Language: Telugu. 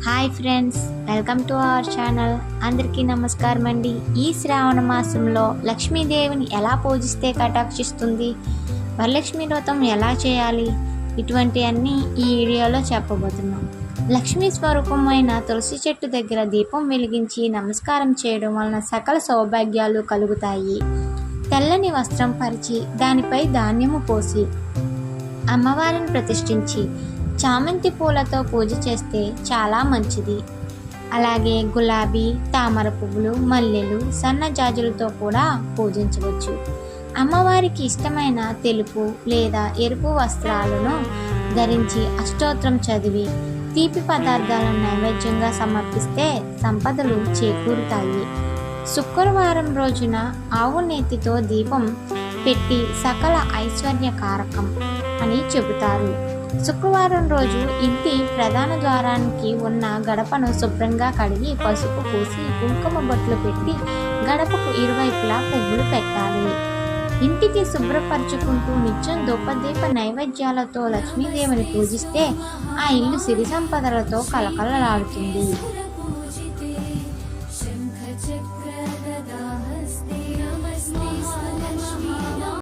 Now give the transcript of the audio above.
Hi friends, welcome to our channel. అందరికీ నమస్కారం అండి. ఈ శ్రావణ మాసంలో లక్ష్మీదేవిని ఎలా పూజిస్తే కటాక్షిస్తుంది, వరలక్ష్మి వ్రతం ఎలా చేయాలి, ఇటువంటి అన్నీ ఈ వీడియోలో చెప్పబోతున్నాం. లక్ష్మీ స్వరూపమైన తులసి చెట్టు దగ్గర దీపం వెలిగించి నమస్కారం చేయడం వలన సకల సౌభాగ్యాలు కలుగుతాయి. తెల్లని వస్త్రం పరిచి దానిపై ధాన్యము పోసి అమ్మవారిని ప్రతిష్ఠించి చామంతి పూలతో పూజ చేస్తే చాలా మంచిది. అలాగే గులాబీ, తామర పువ్వులు, మల్లెలు, సన్నజాజులతో కూడా పూజించవచ్చు. అమ్మవారికి ఇష్టమైన తెలుపు లేదా ఎరుపు వస్త్రాలను ధరించి అష్టోత్తరం చదివి తీపి పదార్థాలను నైవేద్యంగా సమర్పిస్తే సంపదలు చేకూరుతాయి. శుక్రవారం రోజున ఆవు నేతితో దీపం పెట్టి సకల ఐశ్వర్యకారకం అని చెబుతారు. శుక్రవారం రోజు ఇంటి ప్రధాన ద్వారానికి ఉన్న గడపను శుభ్రంగా కడిగి పసుపు పూసి కుంకుమ బొట్లు పెట్టి గడపకు ఇరువైపులా పువ్వులు పెట్టాలి. ఇంటికి శుభ్రపరచుకుంటూ నిత్యం ధూపదీప నైవేద్యాలతో లక్ష్మీదేవిని పూజిస్తే ఆ ఇల్లు సిరి సంపదలతో కలకలలాడుతుంది.